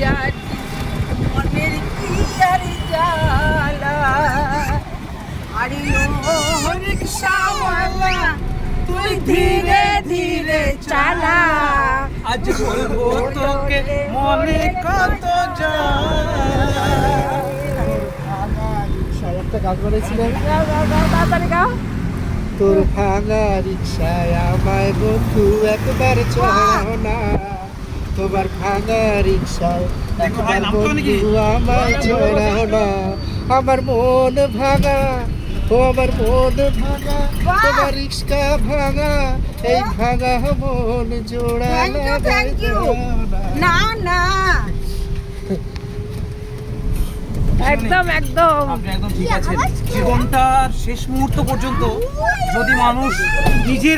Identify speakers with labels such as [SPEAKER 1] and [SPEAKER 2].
[SPEAKER 1] আছি মনের কি আর জ্বালা। আরে ও রিকশাওয়ালা তুই ধীরে ধীরে চালা,
[SPEAKER 2] আজ বলবো তোকে মনে কত
[SPEAKER 3] একটা গান বলেছিলেন,
[SPEAKER 1] তাড়াতাড়ি গাও।
[SPEAKER 3] তোর ভাঙা রিক্সায় আমায় বন্ধু একবার চড়াও না, তোমার ভাঙা রিক্সায়
[SPEAKER 2] দেখো ভাই,
[SPEAKER 3] একবার
[SPEAKER 2] নামতো নাকি?
[SPEAKER 3] বন্ধু আমায় চড়াও না। আমার মন ভাঙা, ও আমার মন ভাঙা, তোমার রিক্সা ভাঙা, এই ভাঙা মন জোড়া
[SPEAKER 1] Thank you, thank you. না না একদম একদম
[SPEAKER 2] আপনি একদম ঠিক আছেন। জীবনটার শেষ মুহূর্ত পর্যন্ত যদি মানুষ নিজের